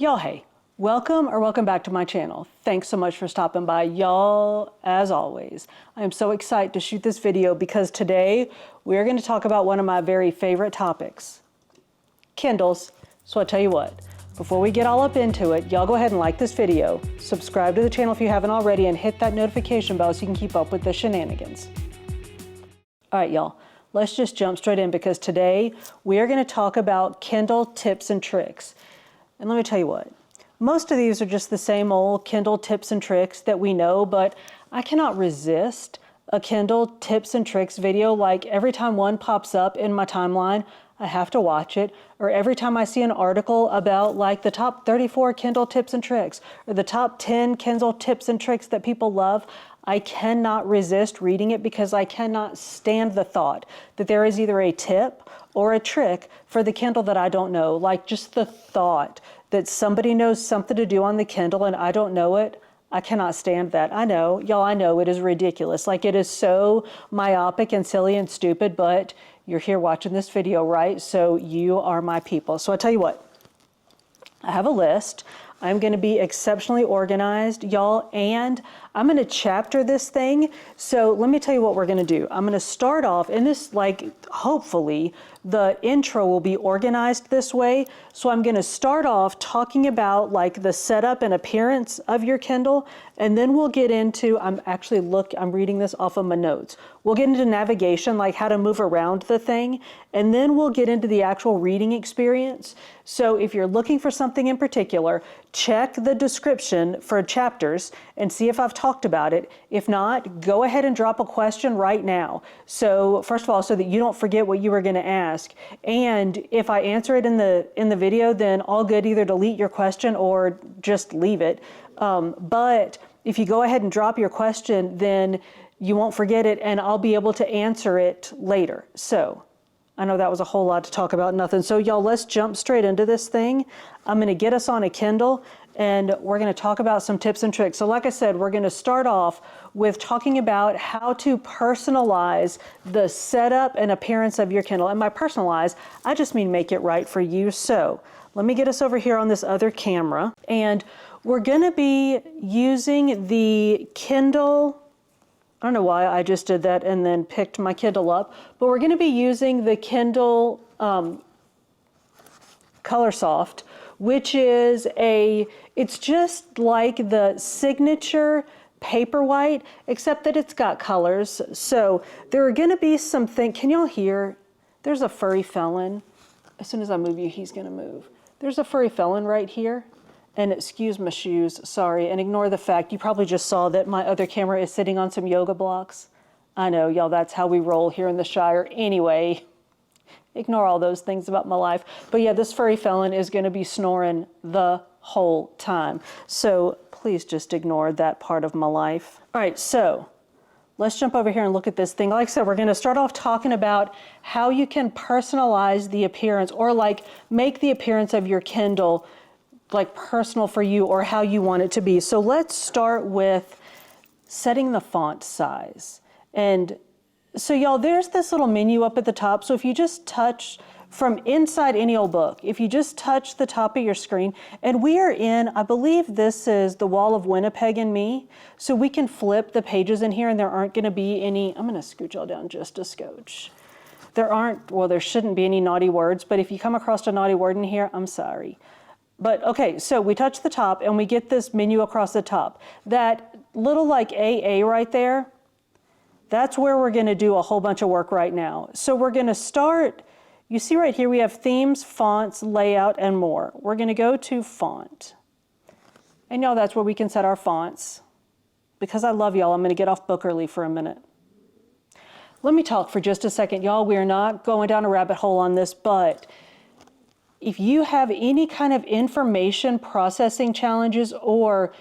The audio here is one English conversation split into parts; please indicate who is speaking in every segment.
Speaker 1: Y'all, hey, welcome back to my channel. Thanks so much for stopping by. Y'all, as always, I am so excited to shoot this video because today we're going to talk about one of my very favorite topics, Kindles. So I tell you what, before we get all up into it, y'all go ahead and like this video, subscribe to the channel if you haven't already, and hit that notification bell so you can keep up with the shenanigans. All right, y'all, let's just jump straight in because today we are going to talk about Kindle tips and tricks. And let me tell you what, most of these are just the same old Kindle tips and tricks that we know, but I cannot resist a Kindle tips and tricks video. Like every time one pops up in my timeline, I have to watch it. Or every time I see an article about like the top 34 Kindle tips and tricks, or the top 10 Kindle tips and tricks that people love, I cannot resist reading it because I cannot stand the thought that there is either a tip or a trick for the Kindle that I don't know. Like just the thought that somebody knows something to do on the Kindle and I don't know it, I cannot stand that. I know, y'all, I know it is ridiculous. Like it is so myopic and silly and stupid, but you're here watching this video, right? So you are my people. So I tell you what, I have a list. I'm going to be exceptionally organized, y'all, and I'm going to chapter this thing. So let me tell you what we're going to do. I'm going to start off in this, like, hopefully the intro will be organized this way. So I'm going to start off talking about like the setup and appearance of your Kindle, and then we'll get into, I'm reading this off of my notes. We'll get into navigation, like how to move around the thing, and then we'll get into the actual reading experience. So if you're looking for something in particular, check the description for chapters and see if I've talked about it. If not, go ahead and drop a question right now. So first of all, so that you don't forget what you were going to ask. And if I answer it in the video, then all good, either delete your question or just leave it. But if you go ahead and drop your question, then you won't forget it and I'll be able to answer it later. So I know that was a whole lot to talk about nothing. So y'all, let's jump straight into this thing. I'm going to get us on a Kindle and we're going to talk about some tips and tricks. So like I said, we're going to start off with talking about how to personalize the setup and appearance of your Kindle. And by personalize, I just mean make it right for you. So let me get us over here on this other camera, and we're going to be using the Kindle. I don't know why I just did that and then picked my Kindle up, but we're going to be using the Kindle Colorsoft, which is it's just like the signature Paperwhite, except that it's got colors. So there are going to be some things. Can y'all hear? There's a furry felon. As soon as I move you, he's going to move. There's a furry felon right here. And excuse my shoes, sorry, and ignore the fact you probably just saw that my other camera is sitting on some yoga blocks. I know, y'all, that's how we roll here in the Shire. Anyway, ignore all those things about my life. But yeah, this furry felon is going to be snoring the whole time. So please just ignore that part of my life. All right, so let's jump over here and look at this thing. Like I said, we're going to start off talking about how you can personalize the appearance or like make the appearance of your Kindle like personal for you or how you want it to be. So let's start with setting the font size. And so y'all, there's this little menu up at the top. So if you just touch from inside any old book, if you just touch the top of your screen, and we are in, I believe this is the Wall of Winnipeg and Me. So we can flip the pages in here and there aren't gonna be any, I'm gonna scooch y'all down just a scotch. There shouldn't be any naughty words, but if you come across a naughty word in here, I'm sorry. But okay, so we touch the top and we get this menu across the top. That little like AA right there, that's where we're gonna do a whole bunch of work right now. So we're gonna start, you see right here we have themes, fonts, layout, and more. We're gonna go to font. And y'all, that's where we can set our fonts. Because I love y'all, I'm gonna get off Bookerly for a minute. Let me talk for just a second, y'all. We are not going down a rabbit hole on this, but if you have any kind of information processing challenges or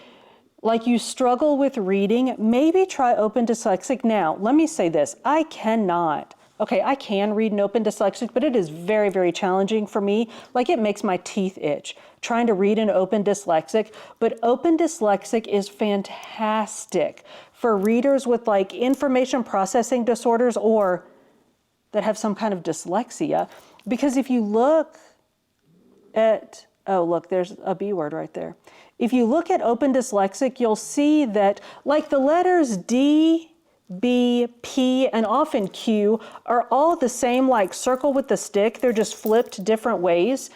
Speaker 1: like you struggle with reading, maybe try Open Dyslexic. Now, let me say this, I can read in Open Dyslexic, but it is very, very challenging for me. Like it makes my teeth itch trying to read in Open Dyslexic, but Open Dyslexic is fantastic for readers with like information processing disorders or that have some kind of dyslexia. Because if you look at Oh, look, there's a B word right there. If you look at Open Dyslexic, you'll see that like the letters D, B, P, and often Q are all the same like circle with the stick. They're just flipped different ways.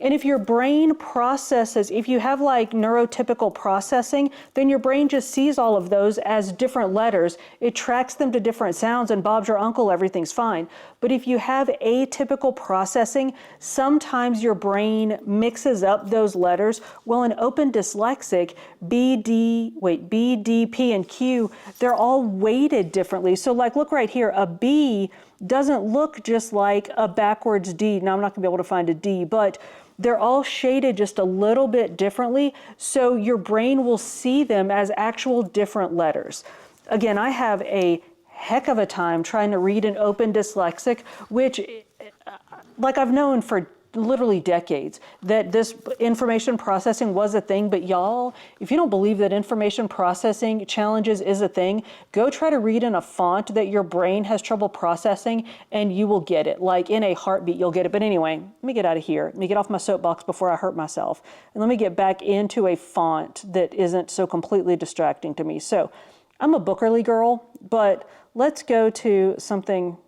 Speaker 1: And if your brain processes, if you have like neurotypical processing, then your brain just sees all of those as different letters. It tracks them to different sounds, and Bob's your uncle, everything's fine. But if you have atypical processing, sometimes your brain mixes up those letters. Well, in Open Dyslexic, B, D, P, and Q, they're all weighted differently. So like, look right here, a B doesn't look just like a backwards D. Now I'm not gonna be able to find a D, but they're all shaded just a little bit differently, so your brain will see them as actual different letters. Again, I have a heck of a time trying to read an Open Dyslexic, which, like I've known for literally decades that this information processing was a thing, but y'all, if you don't believe that information processing challenges is a thing, go try to read in a font that your brain has trouble processing and you will get it. Like in a heartbeat, you'll get it. But anyway, let me get out of here. Let me get off my soapbox before I hurt myself. And let me get back into a font that isn't so completely distracting to me. So I'm a Bookerly girl, but let's go to something.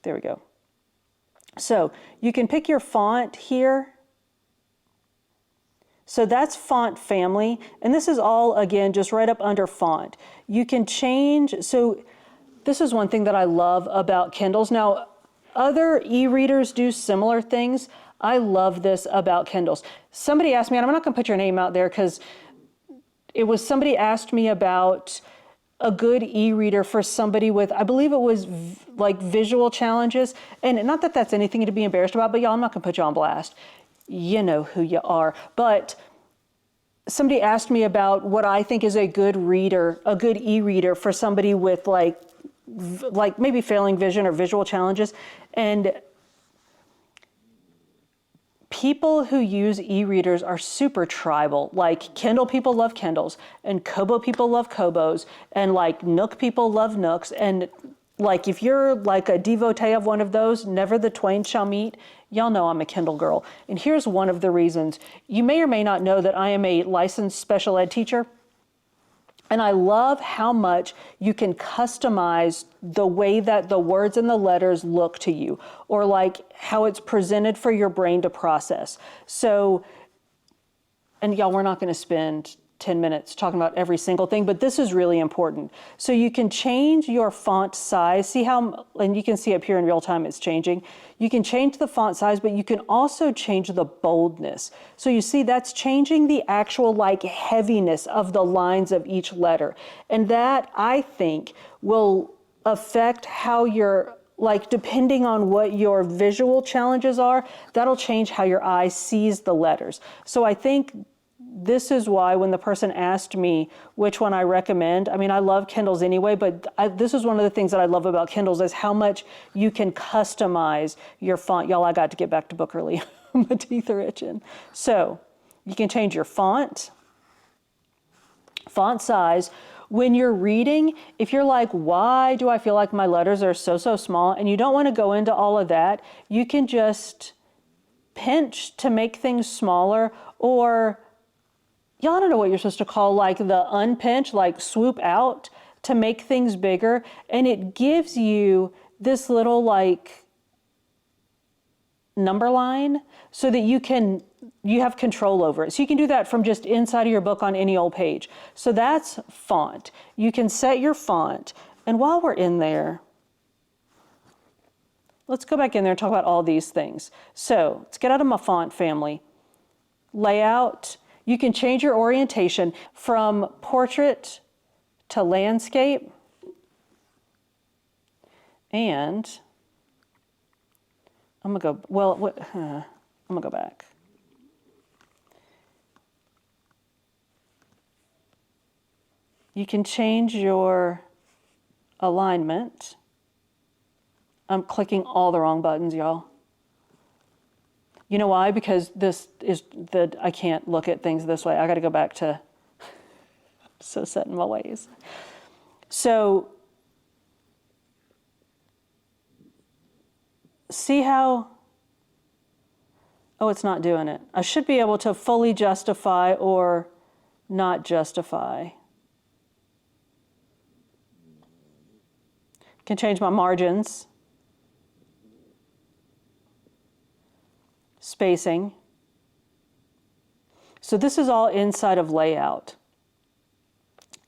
Speaker 1: There we go. So you can pick your font here. So that's font family. And this is all, again, just right up under font. You can change. So this is one thing that I love about Kindles. Now, other e-readers do similar things. I love this about Kindles. Somebody asked me, and I'm not going to put your name out there because it was somebody asked me about a good e-reader for somebody with, I believe it was like visual challenges. And not that that's anything to be embarrassed about, but y'all, I'm not gonna put you on blast. You know who you are. But somebody asked me about what I think is a good reader, a good e-reader for somebody with like maybe failing vision or visual challenges. And people who use e-readers are super tribal. Like Kindle people love Kindles, and Kobo people love Kobos, and like Nook people love Nooks. And like if you're like a devotee of one of those, never the twain shall meet. Y'all know I'm a Kindle girl. And here's one of the reasons. You may or may not know that I am a licensed special ed teacher. And I love how much you can customize the way that the words and the letters look to you, or like how it's presented for your brain to process. So, and y'all, we're not going to spend 10 minutes talking about every single thing, but this is really important. So you can change your font size. See how, and you can see up here in real time it's changing. You can change the font size, but you can also change the boldness. So you see that's changing the actual like heaviness of the lines of each letter. And that, I think, will affect how you're, like depending on what your visual challenges are, that'll change how your eye sees the letters. So I think this is why when the person asked me which one I recommend, I mean, I love Kindles anyway, but this is one of the things that I love about Kindles is how much you can customize your font. Y'all, I got to get back to Bookerly. My teeth are itching. So you can change your font size. When you're reading, if you're like, why do I feel like my letters are so small, and you don't want to go into all of that, you can just pinch to make things smaller, or y'all don't know what you're supposed to call like the unpinch, like swoop out to make things bigger. And it gives you this little like number line so that you have control over it. So you can do that from just inside of your book on any old page. So that's font. You can set your font. And while we're in there, let's go back in there and talk about all these things. So let's get out of my font family. Layout. You can change your orientation from portrait to landscape. And I'm gonna go back. You can change your alignment. I'm clicking all the wrong buttons, y'all. You know why? Because I can't look at things this way. I got to go back to so set in my ways. So see how Oh, it's not doing it. I should be able to fully justify or not justify. Can change my margins, spacing. So this is all inside of layout.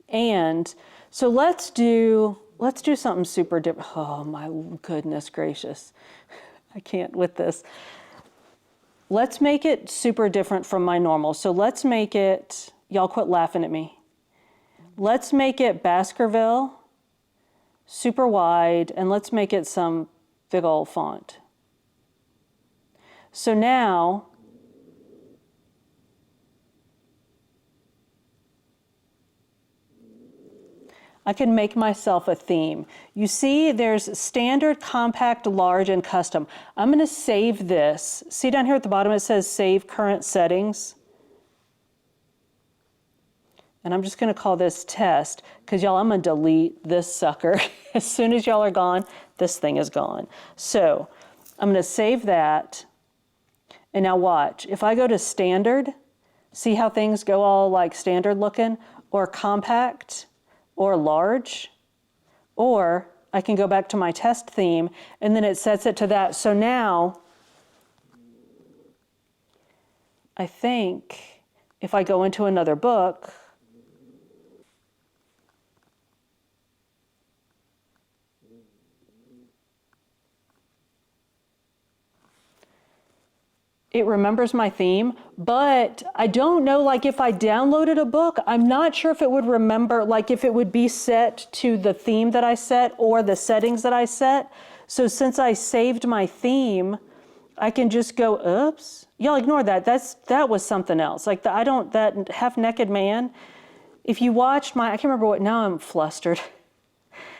Speaker 1: And so let's do something super different. Oh my goodness gracious. I can't with this. Let's make it super different from my normal. So let's make it, y'all quit laughing at me. Let's make it Baskerville, super wide, and let's make it some big old font. So now, I can make myself a theme. You see there's standard, compact, large, and custom. I'm gonna save this. See down here at the bottom it says save current settings. And I'm just gonna call this test, because y'all, I'm gonna delete this sucker. As soon as y'all are gone, this thing is gone. So I'm gonna save that. And now watch, if I go to standard, see how things go all like standard looking, or compact, or large, or I can go back to my test theme and then it sets it to that. So now, I think if I go into another book, it remembers my theme, but I don't know, like if I downloaded a book, I'm not sure if it would remember, like if it would be set to the theme that I set or the settings that I set. So since I saved my theme, I can just go, oops. Y'all ignore that, that was something else. Like that half-naked man, if you watched I can't remember what, now I'm flustered.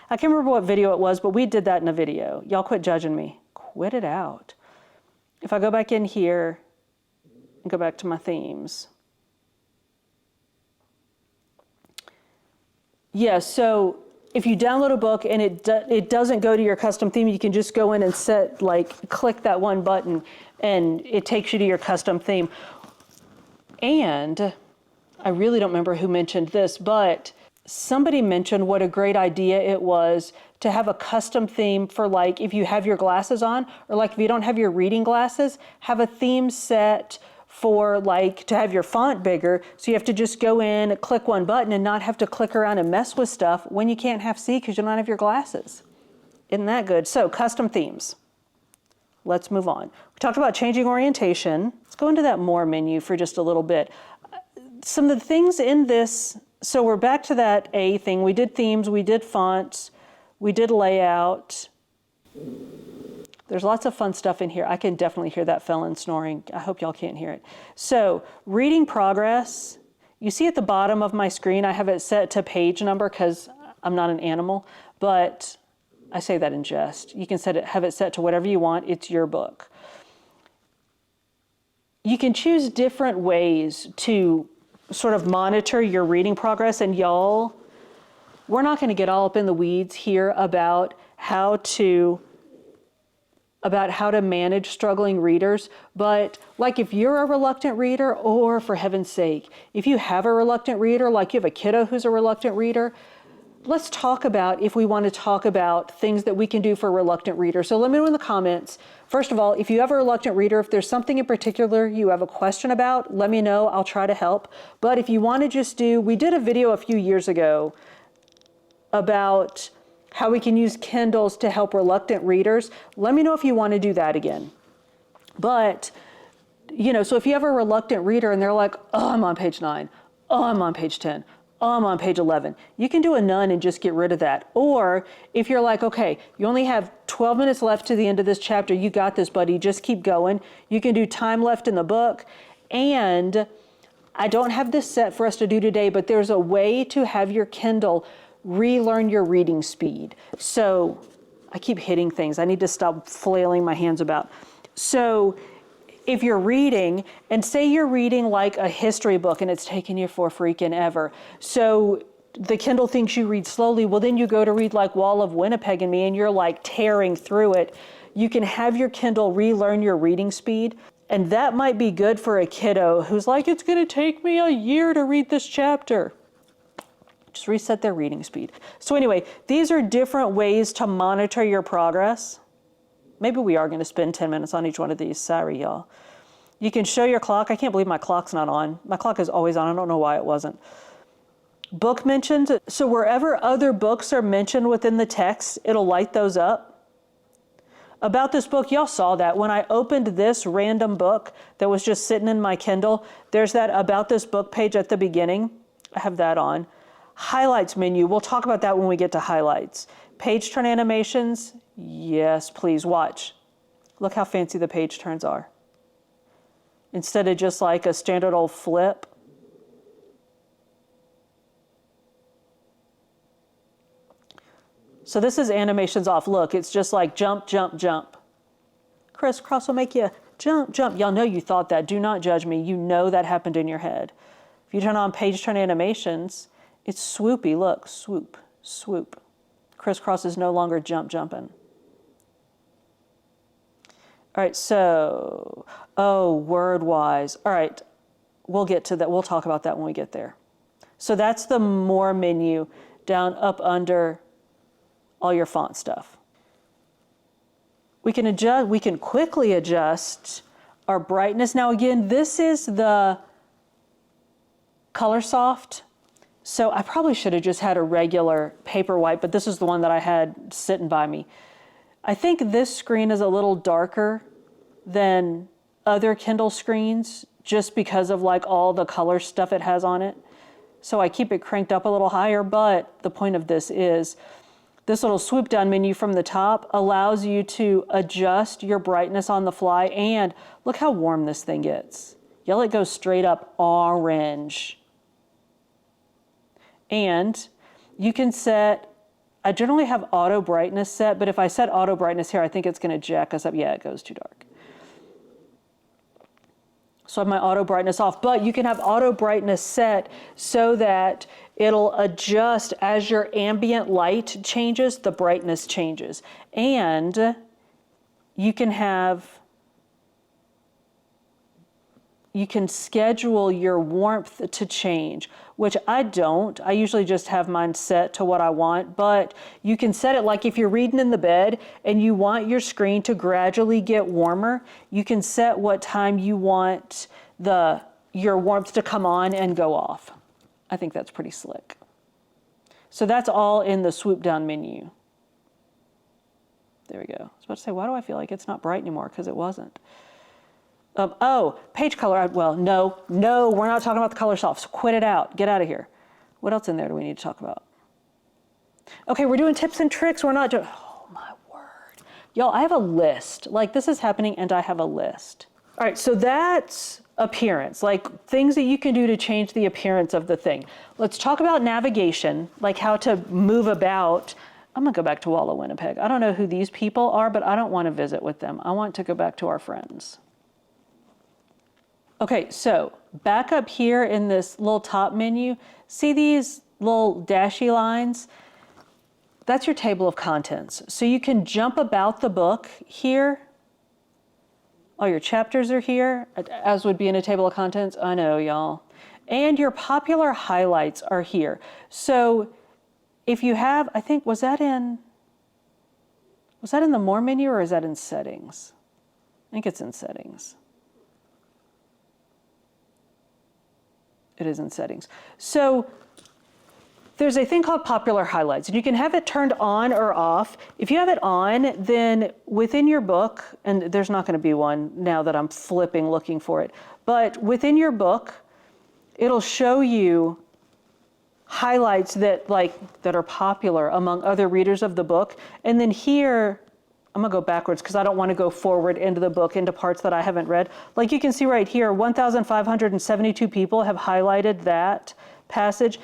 Speaker 1: I can't remember what video it was, but we did that in a video. Y'all quit judging me, quit it out. If I go back in here and go back to my themes. Yeah, so if you download a book and it doesn't go to your custom theme, you can just go in and click that one button and it takes you to your custom theme. And I really don't remember who mentioned this, but somebody mentioned what a great idea it was to have a custom theme for like if you have your glasses on, or like if you don't have your reading glasses, have a theme set for like to have your font bigger, so you have to just go in, click one button and not have to click around and mess with stuff when you can't see because you don't have your glasses. Isn't that good? So custom themes. Let's move on. We talked about changing orientation. Let's go into that more menu for just a little bit. Some of the things in this, so we're back to that A thing. We did themes, we did fonts, we did layout. There's lots of fun stuff in here. I can definitely hear that felon snoring. I hope y'all can't hear it. So reading progress, you see at the bottom of my screen, I have it set to page number because I'm not an animal, but I say that in jest. You can have it set to whatever you want. It's your book. You can choose different ways to sort of monitor your reading progress, and y'all, we're not going to get all up in the weeds here about how to manage struggling readers, but like if you're a reluctant reader, or for heaven's sake, if you have a reluctant reader, like you have a kiddo who's a reluctant reader, let's talk about if we want to talk about things that we can do for reluctant readers. So let me know in the comments. First of all, if you have a reluctant reader, if there's something in particular you have a question about, let me know. I'll try to help. But if you want to just we did a video a few years ago about how we can use Kindles to help reluctant readers. Let me know if you want to do that again. But, so if you have a reluctant reader and they're like, oh, I'm on page 9, oh, I'm on page 10, oh, I'm on page 11, you can do a none and just get rid of that. Or if you're like, okay, you only have 12 minutes left to the end of this chapter, you got this, buddy, just keep going. You can do time left in the book. And I don't have this set for us to do today, but there's a way to have your Kindle relearn your reading speed. So I keep hitting things. I need to stop flailing my hands about. So if you're reading, and say you're reading like a history book and it's taken you for freaking ever. So the Kindle thinks you read slowly. Well, then you go to read like Wall of Winnipeg and Me and you're like tearing through it. You can have your Kindle relearn your reading speed. And that might be good for a kiddo who's like, it's going to take me a year to read this chapter. Just reset their reading speed. So anyway, these are different ways to monitor your progress. Maybe we are going to spend 10 minutes on each one of these. Sorry, y'all. You can show your clock. I can't believe my clock's not on. My clock is always on. I don't know why it wasn't. Book mentions. So wherever other books are mentioned within the text, it'll light those up. About this book, y'all saw that. When I opened this random book that was just sitting in my Kindle, there's that About This Book page at the beginning. I have that on. Highlights menu. We'll talk about that when we get to highlights. Page turn animations. Yes, please watch. Look how fancy the page turns are. Instead of just like a standard old flip. So this is animations off. Look, it's just like jump, jump, jump. Crisscross will make you jump, jump. Y'all know you thought that. Do not judge me. You know that happened in your head. If you turn on page turn animations, it's swoopy. Look, swoop, swoop. Crisscross is no longer jump, jumping. All right, so, oh, Wordwise. All right, we'll get to that. We'll talk about that when we get there. So that's the More menu down up under all your font stuff. We can adjust, we can quickly adjust our brightness. Now again, this is the Color Soft. So I probably should have just had a regular Paperwhite, but this is the one that I had sitting by me. I think this screen is a little darker than other Kindle screens just because of like all the color stuff it has on it. So I keep it cranked up a little higher, but the point of this is this little swoop down menu from the top allows you to adjust your brightness on the fly, and look how warm this thing gets. Y'all, it goes straight up orange. And you can set, I generally have auto brightness set, but if I set auto brightness here, I think it's gonna jack us up. Yeah, it goes too dark. So I have my auto brightness off, but you can have auto brightness set so that it'll adjust as your ambient light changes, the brightness changes. And you can schedule your warmth to change, which I don't. I usually just have mine set to what I want, but you can set it like if you're reading in the bed and you want your screen to gradually get warmer, you can set what time you want your warmth to come on and go off. I think that's pretty slick. So that's all in the swoop down menu. There we go. I was about to say, why do I feel like it's not bright anymore? Because it wasn't. Oh, page color. Well, no, we're not talking about the color soft. So quit it out. Get out of here. What else in there do we need to talk about? Okay, we're doing tips and tricks. We're not doing, oh my word. Y'all, I have a list. Like this is happening and I have a list. All right, so that's appearance, like things that you can do to change the appearance of the thing. Let's talk about navigation, like how to move about. I'm gonna go back to Walla Winnipeg. I don't know who these people are, but I don't want to visit with them. I want to go back to our friends. Okay, so back up here in this little top menu, see these little dashy lines? That's your table of contents. So you can jump about the book here. All your chapters are here, as would be in a table of contents. I know, y'all. And your popular highlights are here. So if you have, I think, was that in the More menu or is that in Settings? I think it's in Settings. It is in Settings. So there's a thing called popular highlights, and you can have it turned on or off. If you have it on, then within your book, and there's not going to be one now that I'm flipping looking for it, but within your book, it'll show you highlights that are popular among other readers of the book. And then here, I'm gonna go backwards because I don't want to go forward into the book, into parts that I haven't read. Like you can see right here, 1,572 people have highlighted that passage.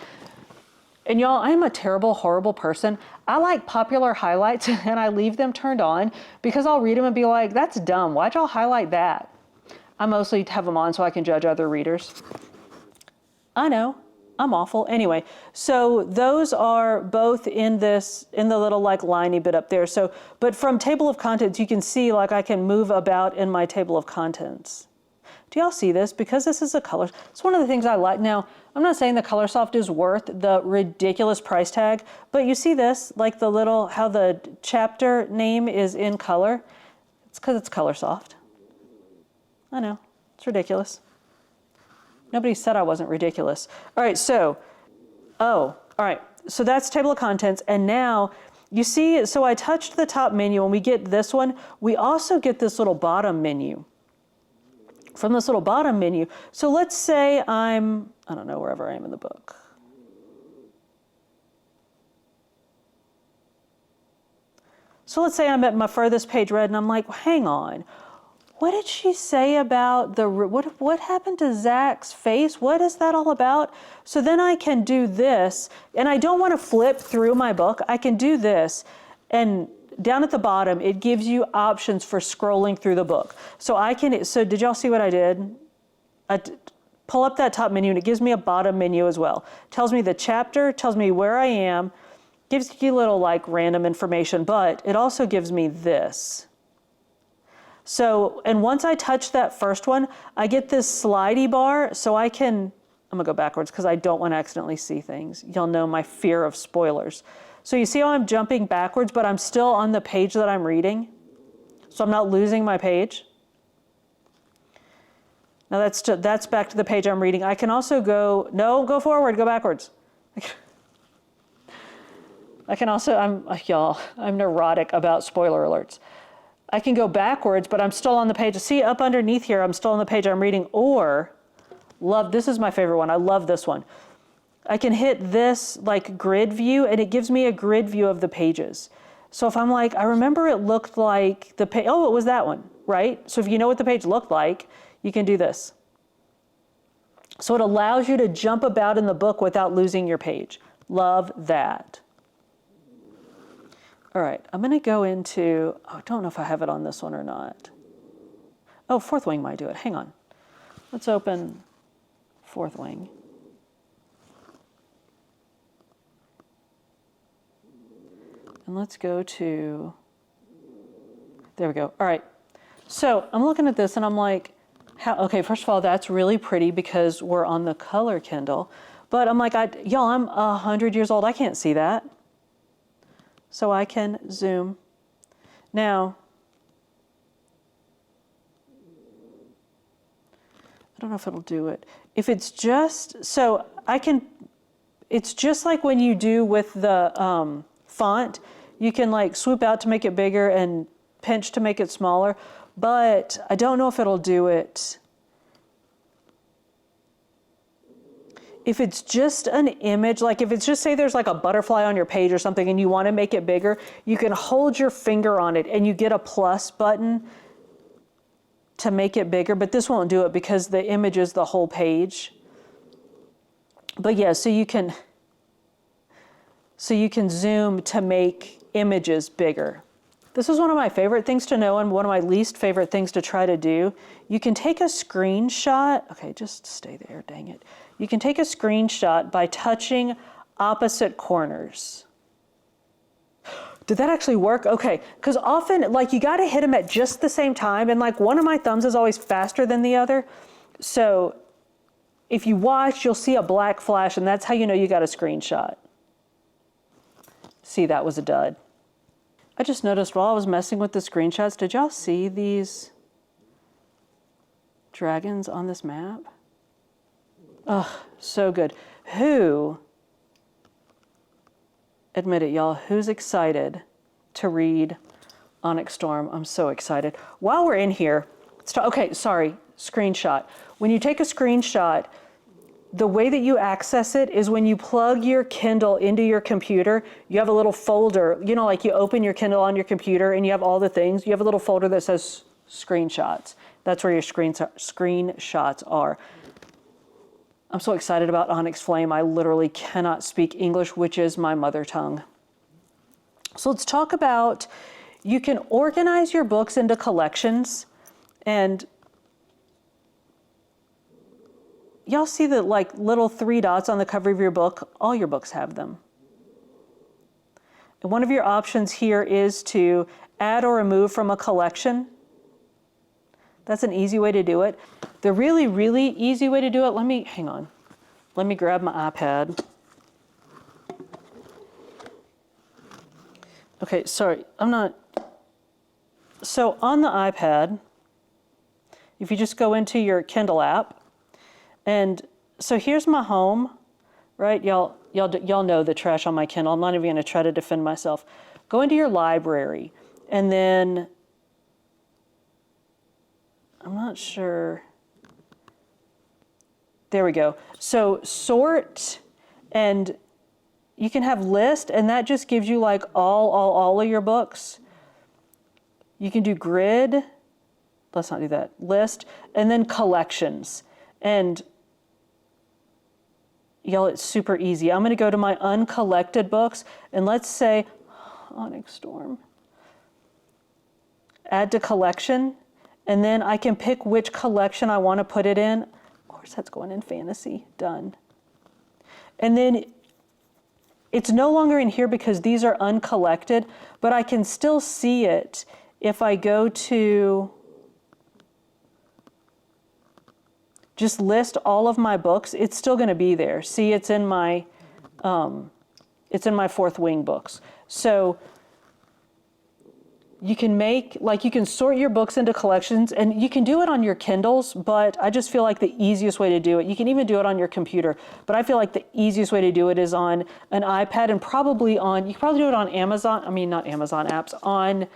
Speaker 1: And y'all, I'm a terrible, horrible person. I like popular highlights and I leave them turned on because I'll read them and be like, that's dumb. Why'd y'all highlight that? I mostly have them on so I can judge other readers. I know, I'm awful. Anyway, so those are both in the little like liney bit up there. So, but from table of contents, you can see like I can move about in my table of contents. Do y'all see this? Because this is a color, it's one of the things I like. Now, I'm not saying the ColorSoft is worth the ridiculous price tag, but you see this, like the little, how the chapter name is in color. It's because it's ColorSoft. I know, it's ridiculous. Nobody said I wasn't ridiculous. All right, so, all right, so that's table of contents, and now, you see, so I touched the top menu, and we get this one. We also get this little bottom menu. From this little bottom menu, so let's say I don't know, wherever I am in the book. So let's say I'm at my furthest page read, and I'm like, hang on. What did she say about what happened to Zach's face? What is that all about? So then I can do this, and I don't want to flip through my book. I can do this, and down at the bottom, it gives you options for scrolling through the book. So did y'all see what I did? Pull up that top menu, and it gives me a bottom menu as well. Tells me the chapter, tells me where I am, gives you little like random information, but it also gives me this. So, and once I touch that first one, I get this slidey bar, so I'm gonna go backwards because I don't want to accidentally see things. Y'all know my fear of spoilers. So you see how I'm jumping backwards, but I'm still on the page that I'm reading? So I'm not losing my page. Now that's back to the page I'm reading. I can also go forward, go backwards. I can also, I'm neurotic about spoiler alerts. I can go backwards, but I'm still on the page. See, up underneath here, I'm still on the page I'm reading, or, this is my favorite one. I love this one. I can hit this like grid view, and it gives me a grid view of the pages. So if I'm like, I remember it looked like the page, it was that one, right? So if you know what the page looked like, you can do this. So it allows you to jump about in the book without losing your page. Love that. All right, I'm gonna go into, I don't know if I have it on this one or not. Oh, Fourth Wing might do it, hang on. Let's open Fourth Wing. And let's go to, there we go. All right, so I'm looking at this and I'm like, okay, first of all, that's really pretty because we're on the color Kindle. But I'm like, I'm 100 years old, I can't see that. So I can zoom. Now, I don't know if it'll do it. If it's just, so it's just like when you do with the font, you can like swoop out to make it bigger and pinch to make it smaller, but I don't know if it'll do it. If it's just an image, like if it's just say there's like a butterfly on your page or something and you want to make it bigger, you can hold your finger on it and you get a plus button to make it bigger, but this won't do it because the image is the whole page. But yeah, so you can zoom to make images bigger. This is one of my favorite things to know and one of my least favorite things to try to do. You can take a screenshot. Okay, just stay there, dang it. You can take a screenshot by touching opposite corners. Did that actually work? Okay, because often, like, you gotta hit them at just the same time, and like one of my thumbs is always faster than the other. So if you watch, you'll see a black flash, and that's how you know you got a screenshot. See, that was a dud. I just noticed while I was messing with the screenshots, did y'all see these dragons on this map? Oh, so good. Admit it, y'all, who's excited to read Onyx Storm? I'm so excited. While we're in here, okay, sorry, screenshot. When you take a screenshot, the way that you access it is when you plug your Kindle into your computer, you have a little folder, you know, like you open your Kindle on your computer and you have all the things, you have a little folder that says screenshots. That's where your screenshots are. I'm so excited about Onyx Flame. I literally cannot speak English, which is my mother tongue. So let's talk about, you can organize your books into collections, and y'all see the like little 3 dots on the cover of your book? All your books have them. And one of your options here is to add or remove from a collection. That's an easy way to do it. The really, really easy way to do it, hang on. Let me grab my iPad. Okay, sorry, so on the iPad, if you just go into your Kindle app, and so here's my home, right? Y'all know the trash on my Kindle. I'm not even gonna try to defend myself. Go into your library, and then, I'm not sure. There we go. So sort, and you can have list, and that just gives you like all of your books. You can do grid, let's not do that, list, and then collections. And y'all, it's super easy. I'm gonna go to my uncollected books, and let's say, Onyx Storm. Add to collection, and then I can pick which collection I wanna put it in. Of course, that's going in fantasy, done. And then it's no longer in here because these are uncollected, but I can still see it if I go to just list all of my books. It's still going to be there. See, it's in my Fourth Wing books. So you can you can sort your books into collections, and you can do it on your Kindles, but I just feel like the easiest way to do it, you can even do it on your computer, but I feel like the easiest way to do it is on an iPad, and you can probably do it on not Amazon apps, on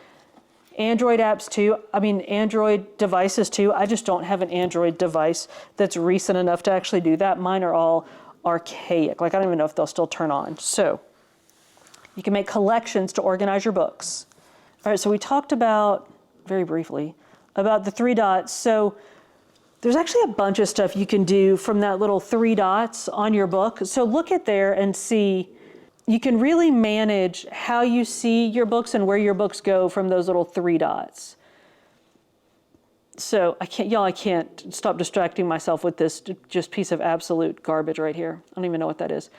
Speaker 1: Android apps too. Android devices too. I just don't have an Android device that's recent enough to actually do that. Mine are all archaic. I don't even know if they'll still turn on. So you can make collections to organize your books. All right, so we talked about, very briefly, about the 3 dots. So there's actually a bunch of stuff you can do from that little 3 dots on your book. So look at there and see, you can really manage how you see your books and where your books go from those little 3 dots. So I can't stop distracting myself with this just piece of absolute garbage right here. I don't even know what that is.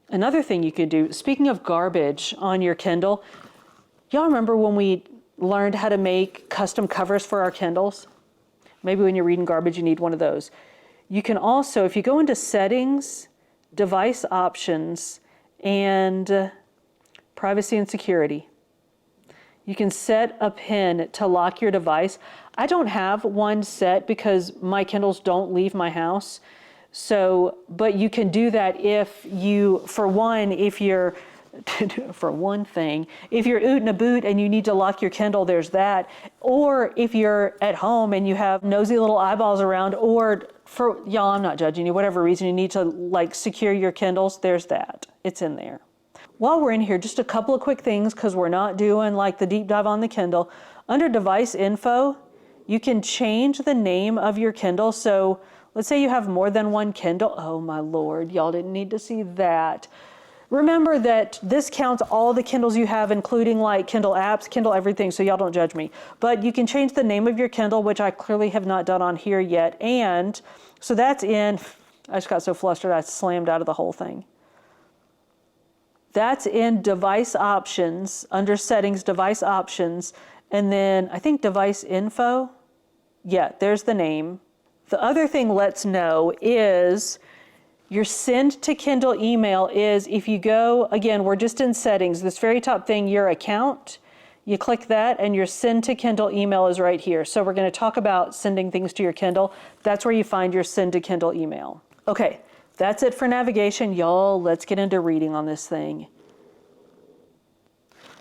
Speaker 1: Another thing you could do, speaking of garbage on your Kindle, y'all remember when we learned how to make custom covers for our Kindles? Maybe when you're reading garbage, you need one of those. You can also, if you go into settings, device options, and privacy and security, you can set a PIN to lock your device. I don't have one set because my Kindles don't leave my house. So, but you can do that if you're oot and a boot and you need to lock your Kindle, there's that. Or if you're at home and you have nosy little eyeballs around, or for y'all, I'm not judging you, whatever reason you need to secure your Kindles, there's that. It's in there. While we're in here, just a couple of quick things because we're not doing the deep dive on the Kindle. Under device info, you can change the name of your Kindle. So let's say you have more than one Kindle. Oh my Lord, y'all didn't need to see that. Remember that this counts all the Kindles you have, including Kindle Apps, Kindle everything, so y'all don't judge me. But you can change the name of your Kindle, which I clearly have not done on here yet. And so that's in, I just got so flustered I slammed out of the whole thing. That's in device options, under settings, device options, and then I think device info. Yeah, there's the name. The other thing let's know is your send to Kindle email is, if you go, again, we're just in settings, this very top thing, your account, you click that and your send to Kindle email is right here. So we're gonna talk about sending things to your Kindle. That's where you find your send to Kindle email. Okay, that's it for navigation. Y'all, let's get into reading on this thing.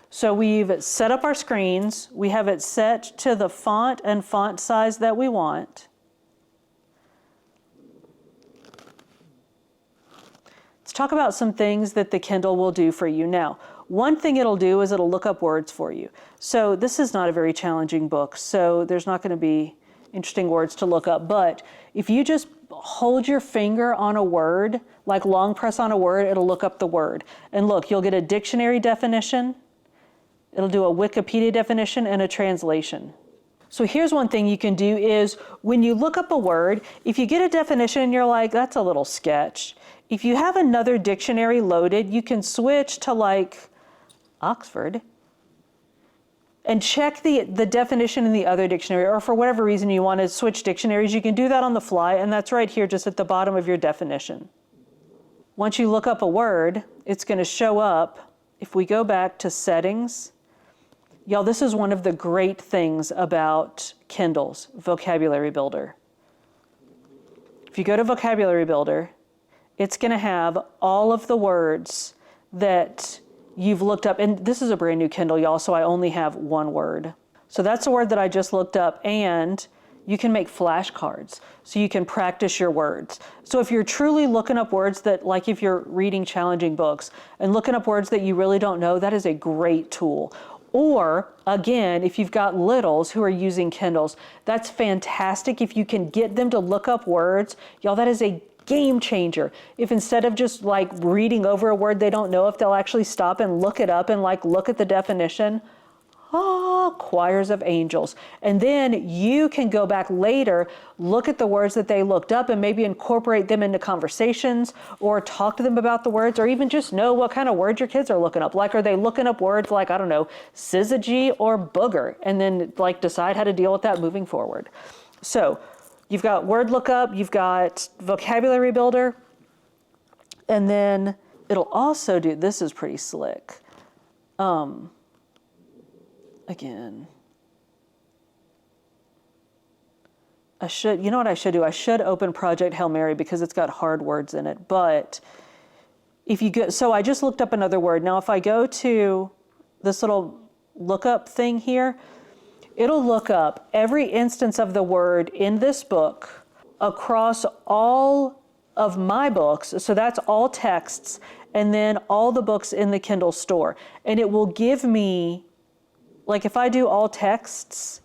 Speaker 1: So we've set up our screens. We have it set to the font and font size that we want. Let's talk about some things that the Kindle will do for you. Now, one thing it'll do is it'll look up words for you. So this is not a very challenging book, so there's not going to be interesting words to look up. But if you just hold your finger on a word, long press on a word, it'll look up the word. And look, you'll get a dictionary definition, it'll do a Wikipedia definition, and a translation. So here's one thing you can do is, when you look up a word, if you get a definition and you're like, that's a little sketch, if you have another dictionary loaded, you can switch to Oxford, and check the definition in the other dictionary, or for whatever reason you want to switch dictionaries, you can do that on the fly, and that's right here just at the bottom of your definition. Once you look up a word, it's going to show up. If we go back to settings, y'all, this is one of the great things about Kindle's Vocabulary Builder. If you go to Vocabulary Builder, it's going to have all of the words that you've looked up, and this is a brand new Kindle, y'all, so I only have one word. So that's a word that I just looked up, and you can make flashcards, so you can practice your words. So if you're truly looking up words that, like if you're reading challenging books and looking up words that you really don't know, that is a great tool. Or again, if you've got littles who are using Kindles, that's fantastic. If you can get them to look up words, y'all, that is a game changer. If instead of just like reading over a word they don't know, if they'll actually stop and look it up and like look at the definition, choirs of angels. And then you can go back later, look at the words that they looked up and maybe incorporate them into conversations or talk to them about the words, or even just know what kind of words your kids are looking up. Like, are they looking up words like, I don't know, syzygy or booger, and then like decide how to deal with that moving forward. So you've got word lookup, you've got vocabulary builder, and then it'll also do, this is pretty slick. Again, you know what I should do? I should open Project Hail Mary because it's got hard words in it. But if you go, so I just looked up another word. Now, if I go to this little lookup thing here, it'll look up every instance of the word in this book across all of my books. So that's all texts, and then all the books in the Kindle store. And it will give me, like if I do all texts,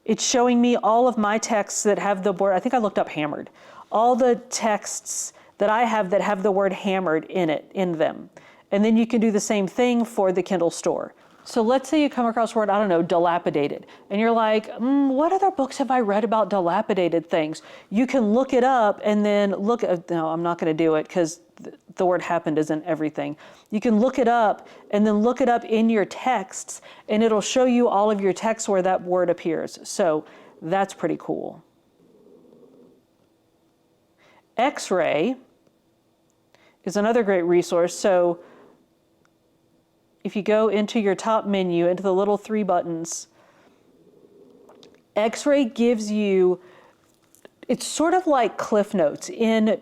Speaker 1: it's showing me all of my texts that have the word, I think I looked up hammered, all the texts that I have that have the word hammered in them. And then you can do the same thing for the Kindle store. So let's say you come across a word, I don't know, dilapidated, and you're like, what other books have I read about dilapidated things? You can look it up and then look at, no, I'm not going to do it because the word happened isn't everything. You can look it up and then look it up in your texts, and it'll show you all of your texts where that word appears. So that's pretty cool. X-ray is another great resource. So if you go into your top menu, into the little 3 buttons, X-ray gives you, it's sort of like Cliff Notes in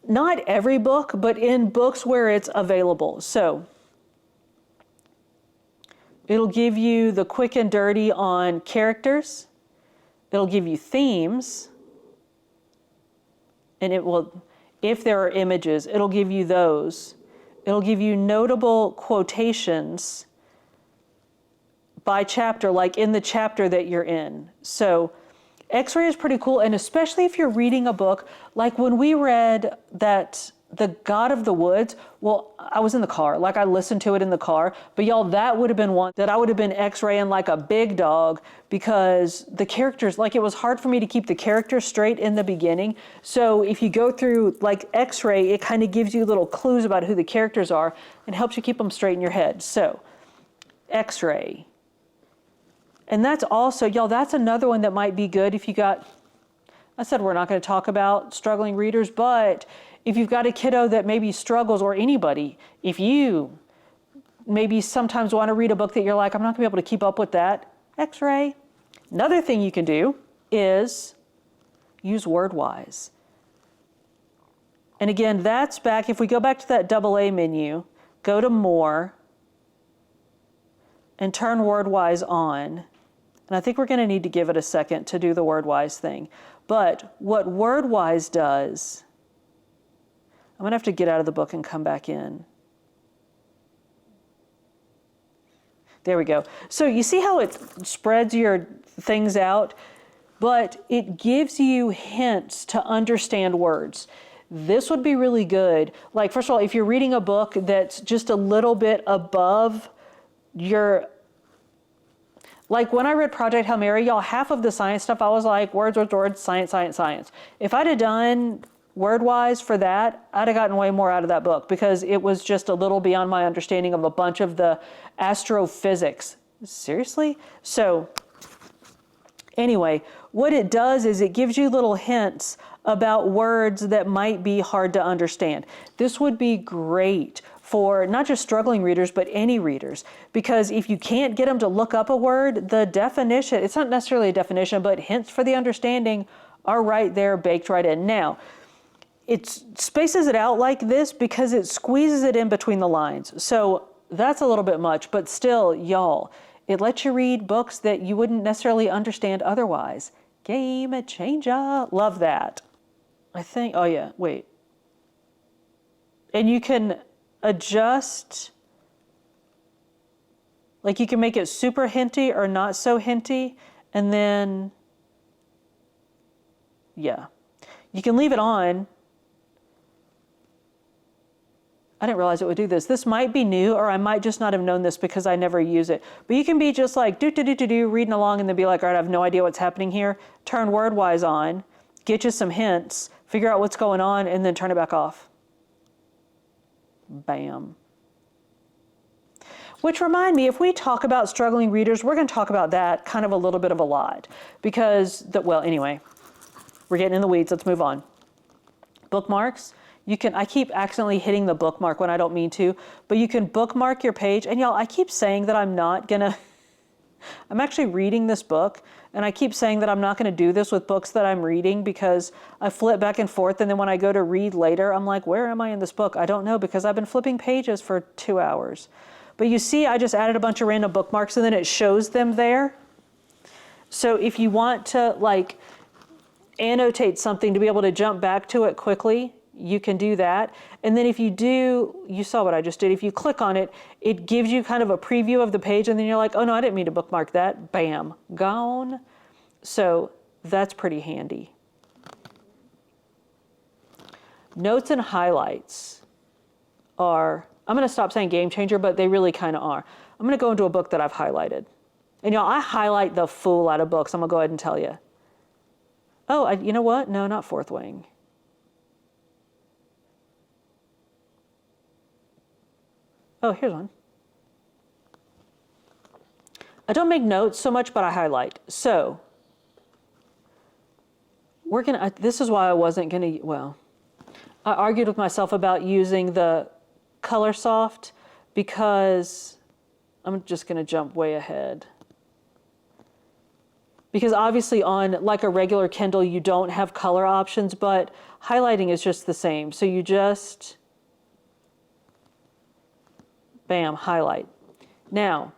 Speaker 1: not every book, but in books where it's available. So it'll give you the quick and dirty on characters. It'll give you themes. And it will, if there are images, it'll give you those. It'll give you notable quotations by chapter, like in the chapter that you're in. So X-ray is pretty cool, and especially if you're reading a book, like when we read that The God of the Woods, well, I was in the car, like I listened to it in the car, but y'all, that would have been one that I would have been X-raying like a big dog, because the characters, like it was hard for me to keep the characters straight in the beginning. So if you go through like X-ray, it kind of gives you little clues about who the characters are and helps you keep them straight in your head. So X-ray. And that's also, y'all, that's another one that might be good if you got, I said we're not going to talk about struggling readers, but if you've got a kiddo that maybe struggles, or anybody, if you maybe sometimes want to read a book that you're like, I'm not going to be able to keep up with that, X-ray. Another thing you can do is use Wordwise. And again, that's back, if we go back to that AA menu, go to More, and turn Wordwise on. And I think we're going to need to give it a second to do the Wordwise thing. But what Wordwise does, I'm going to have to get out of the book and come back in. There we go. So you see how it spreads your things out, but it gives you hints to understand words. This would be really good. Like, first of all, if you're reading a book that's just a little bit above your, like when I read Project Hail Mary, y'all, half of the science stuff, I was like, words, words, words, science, science, science. If I'd have done Wordwise, for that, I'd have gotten way more out of that book because it was just a little beyond my understanding of a bunch of the astrophysics. Seriously? So anyway, what it does is it gives you little hints about words that might be hard to understand. This would be great for not just struggling readers, but any readers, because if you can't get them to look up a word, the definition, it's not necessarily a definition, but hints for the understanding are right there, baked right in. Now, it spaces it out like this because it squeezes it in between the lines. So that's a little bit much, but still, y'all, it lets you read books that you wouldn't necessarily understand otherwise. Game changer. Love that. I think, oh yeah, wait. And you can adjust, like you can make it super hinty or not so hinty, and then, yeah. You can leave it on. I didn't realize it would do this. This might be new, or I might just not have known this because I never use it. But you can be just like reading along and then be like, all right, I have no idea what's happening here. Turn Wordwise on, get you some hints, figure out what's going on, and then turn it back off. Bam. Which remind me, if we talk about struggling readers, we're going to talk about that kind of a little bit of a lot. Because, well, anyway, we're getting in the weeds. Let's move on. Bookmarks. You can, I keep accidentally hitting the bookmark when I don't mean to, but you can bookmark your page. And y'all, I keep saying that I'm not gonna, I'm actually reading this book, and I keep saying that I'm not gonna do this with books that I'm reading because I flip back and forth, and then when I go to read later, I'm like, where am I in this book? I don't know, because I've been flipping pages for 2 hours. But you see, I just added a bunch of random bookmarks, and then it shows them there. So if you want to like annotate something to be able to jump back to it quickly, you can do that. And then if you do, you saw what I just did. If you click on it, it gives you kind of a preview of the page, and then you're like, oh no, I didn't mean to bookmark that. Bam, gone. So that's pretty handy. Notes and highlights are, I'm gonna stop saying game changer, but they really kind of are. I'm gonna go into a book that I've highlighted. And y'all, I highlight the fool out of books. I'm gonna go ahead and tell you. Oh, you know what? No, not Fourth Wing. Oh, here's one. I don't make notes so much, but I highlight. So we're gonna, this is why I wasn't gonna, well, I argued with myself about using the Colorsoft because I'm just gonna jump way ahead. Because obviously on like a regular Kindle, you don't have color options, but highlighting is just the same. So you just, bam, highlight. Now,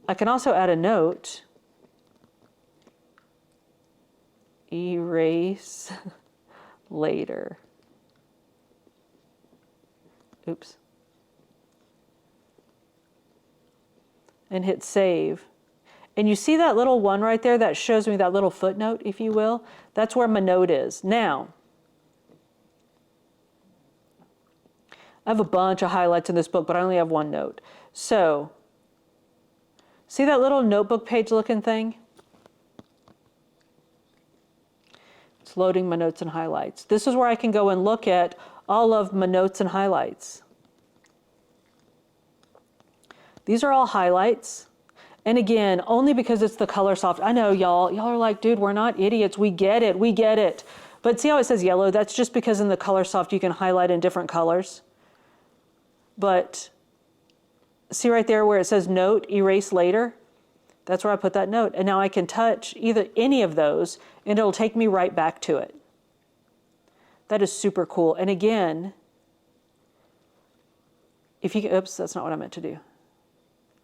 Speaker 1: I can also add a note. Erase later. Oops. And hit save. And you see that little one right there that shows me that little footnote, if you will? That's where my note is. Now, I have a bunch of highlights in this book, but I only have one note. So, see that little notebook page looking thing? It's loading my notes and highlights. This is where I can go and look at all of my notes and highlights. These are all highlights. And again, only because it's the Colorsoft. I know y'all are like, dude, we're not idiots. We get it, we get it. But see how it says yellow? That's just because in the Colorsoft you can highlight in different colors. But see right there where it says note, erase later? That's where I put that note. And now I can touch either any of those and it'll take me right back to it. That is super cool. And again, if you, oops, that's not what I meant to do.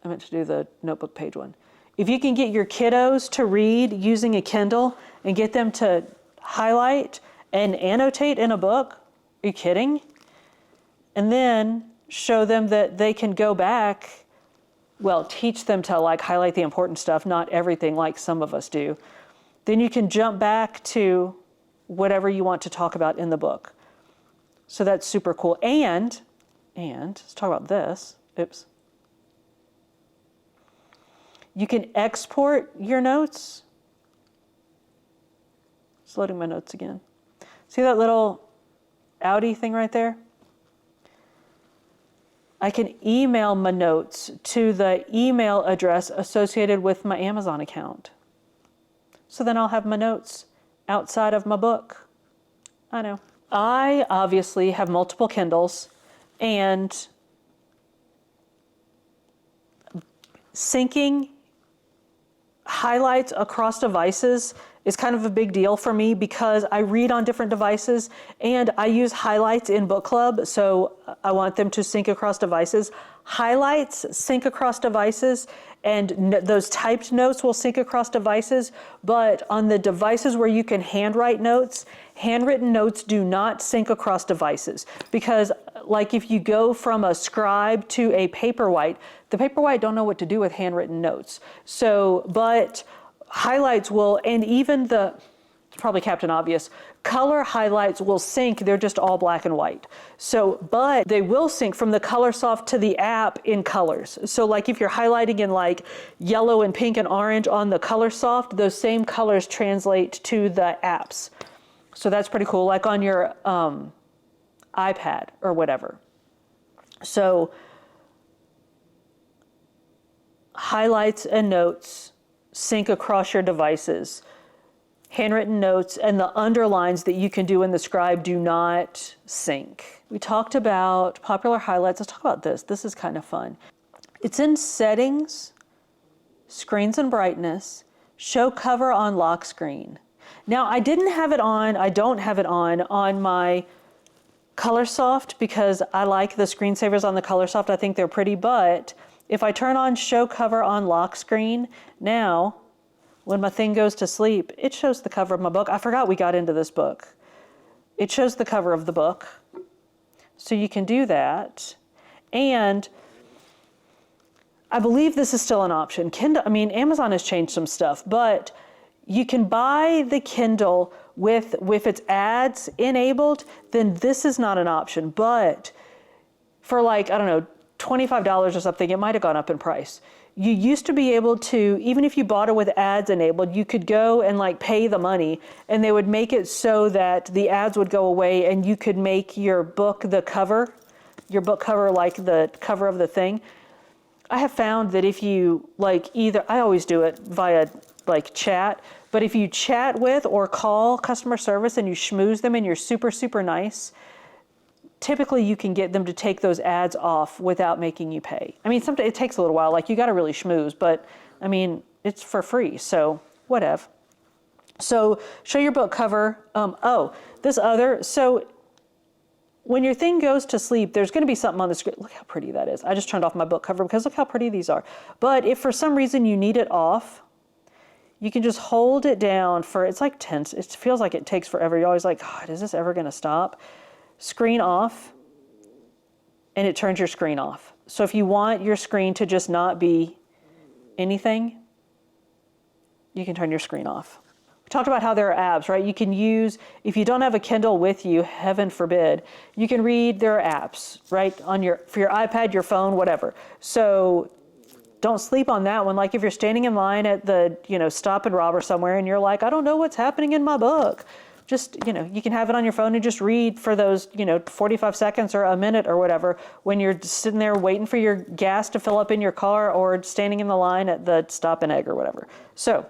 Speaker 1: I meant to do the notebook page one. If you can get your kiddos to read using a Kindle and get them to highlight and annotate in a book, are you kidding? And then show them that they can go back, well, teach them to like highlight the important stuff, not everything like some of us do. Then you can jump back to whatever you want to talk about in the book. So that's super cool. And let's talk about this. Oops. You can export your notes. It's loading my notes again. See that little outie thing right there? I can email my notes to the email address associated with my Amazon account. So then I'll have my notes outside of my book. I know. I obviously have multiple Kindles, and syncing highlights across devices is kind of a big deal for me because I read on different devices and I use highlights in book club, so I want them to sync across devices. Highlights sync across devices, and those typed notes will sync across devices, but on the devices where you can handwrite notes, handwritten notes do not sync across devices, because like if you go from a scribe to a Paperwhite, the Paperwhite don't know what to do with handwritten notes. So, but highlights will, and even it's probably Captain Obvious, color highlights will sync, they're just all black and white. So, but they will sync from the ColorSoft to the app in colors. So like if you're highlighting in like yellow and pink and orange on the ColorSoft, those same colors translate to the apps. So that's pretty cool, like on your iPad or whatever. So highlights and notes sync across your devices. Handwritten notes and the underlines that you can do in the scribe do not sync. We talked about popular highlights. Let's talk about this. This is kind of fun. It's in settings, screens and brightness, show cover on lock screen. Now I don't have it on my ColorSoft because I like the screensavers on the ColorSoft. I think they're pretty, but if I turn on show cover on lock screen, now when my thing goes to sleep, it shows the cover of my book. I forgot we got into this book. It shows the cover of the book. So you can do that. And I believe this is still an option. Amazon has changed some stuff, but you can buy the Kindle with its ads enabled, then this is not an option. But for like, I don't know, $25 or something, it might have gone up in price. You used to be able to, even if you bought it with ads enabled, you could go and like pay the money and they would make it so that the ads would go away and you could make your book cover like the cover of the thing. I have found that if you I always do it via like chat, but if you chat with or call customer service and you schmooze them and you're super, super nice, typically you can get them to take those ads off without making you pay. Sometimes it takes a little while, like you gotta really schmooze, but it's for free, so whatever. So show your book cover. So when your thing goes to sleep, there's gonna be something on the screen. Look how pretty that is. I just turned off my book cover because look how pretty these are. But if for some reason you need it off, you can just hold it down for, it's like tense. It feels like it takes forever. You're always like, God, is this ever gonna stop? Screen off, and it turns your screen off. So if you want your screen to just not be anything, you can turn your screen off. We talked about how there are apps, right? You can use, if you don't have a Kindle with you, heaven forbid, you can read their apps, right? For your iPad, your phone, whatever. So don't sleep on that one. Like if you're standing in line at the, Stop and Rob or somewhere and you're like, I don't know what's happening in my book. Just, you can have it on your phone and just read for those, 45 seconds or a minute or whatever when you're sitting there waiting for your gas to fill up in your car or standing in the line at the Stop and Egg or whatever. So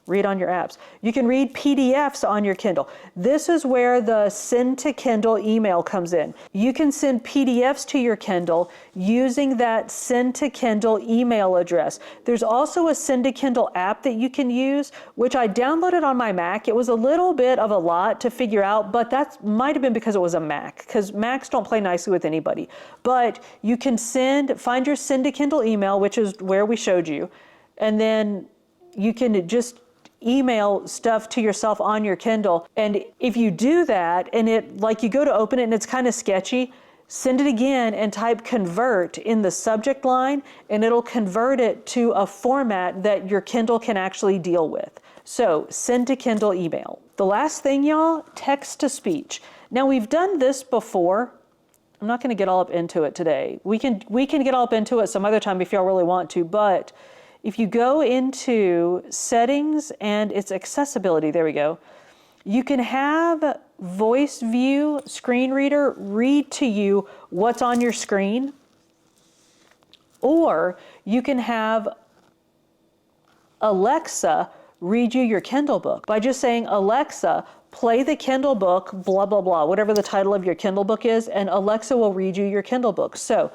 Speaker 1: read on your apps. You can read PDFs on your Kindle. This is where the send to Kindle email comes in. You can send PDFs to your Kindle using that send to Kindle email address. There's also a send to Kindle app that you can use, which I downloaded on my Mac. It was a little bit of a lot to figure out, but that might have been because it was a Mac, because Macs don't play nicely with anybody. But you can find your send to Kindle email, which is where we showed you, and then you can just email stuff to yourself on your Kindle. And if you do that and you go to open it and it's kind of sketchy, send it again and type convert in the subject line and it'll convert it to a format that your Kindle can actually deal with. So send to Kindle email. The last thing, y'all, text to speech. Now we've done this before. I'm not going to get all up into it today. We can get all up into it some other time if y'all really want to, but if you go into settings and its accessibility, there we go. You can have voice view screen reader read to you what's on your screen, or you can have Alexa read you your Kindle book by just saying, Alexa, play the Kindle book, blah, blah, blah, whatever the title of your Kindle book is, and Alexa will read you your Kindle book. So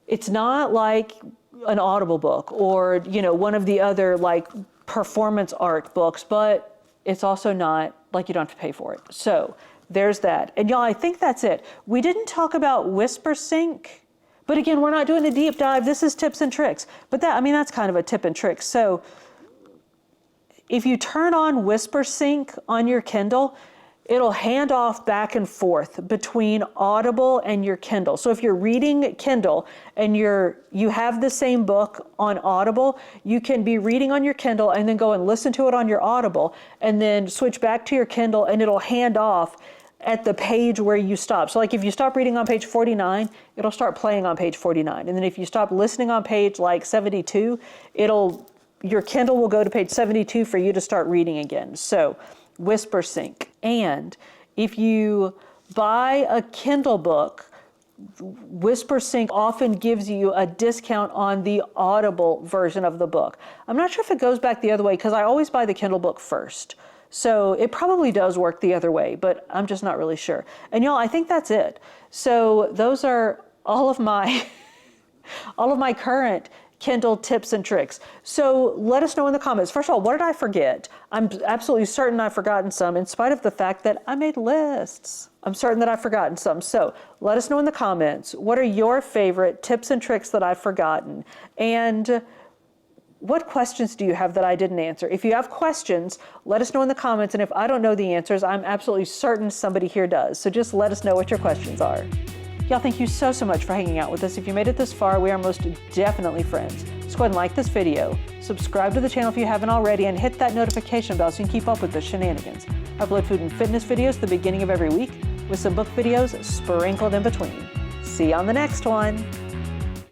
Speaker 1: it's not like an Audible book or, you know, one of the other like performance art books, but it's also not like you don't have to pay for it. So there's that. And y'all, I think that's it. We didn't talk about Whisper Sync, but again, we're not doing a deep dive. This is tips and tricks, but that, I mean, that's kind of a tip and trick. So if you turn on Whisper Sync on your Kindle, it'll hand off back and forth between Audible and your Kindle. So if you're reading Kindle and you have the same book on Audible, you can be reading on your Kindle and then go and listen to it on your Audible and then switch back to your Kindle and it'll hand off at the page where you stop. So like if you stop reading on page 49, it'll start playing on page 49. And then if you stop listening on page like 72, your Kindle will go to page 72 for you to start reading again. So Whisper Sync. And if you buy a Kindle book, Whisper Sync often gives you a discount on the Audible version of the book. I'm not sure if it goes back the other way because I always buy the Kindle book first. So it probably does work the other way, but I'm just not really sure. And y'all, I think that's it. So those are all of my current Kindle tips and tricks. So let us know in the comments. First of all, what did I forget? I'm absolutely certain I've forgotten some in spite of the fact that I made lists. I'm certain that I've forgotten some. So let us know in the comments, what are your favorite tips and tricks that I've forgotten? And what questions do you have that I didn't answer? If you have questions, let us know in the comments. And if I don't know the answers, I'm absolutely certain somebody here does. So just let us know what your questions are. Y'all, thank you so much for hanging out with us. If you made it this far, we are most definitely friends. So go ahead and like this video, subscribe to the channel if you haven't already, and hit that notification bell so you can keep up with the shenanigans. I upload food and fitness videos at the beginning of every week with some book videos sprinkled in between. See you on the next one.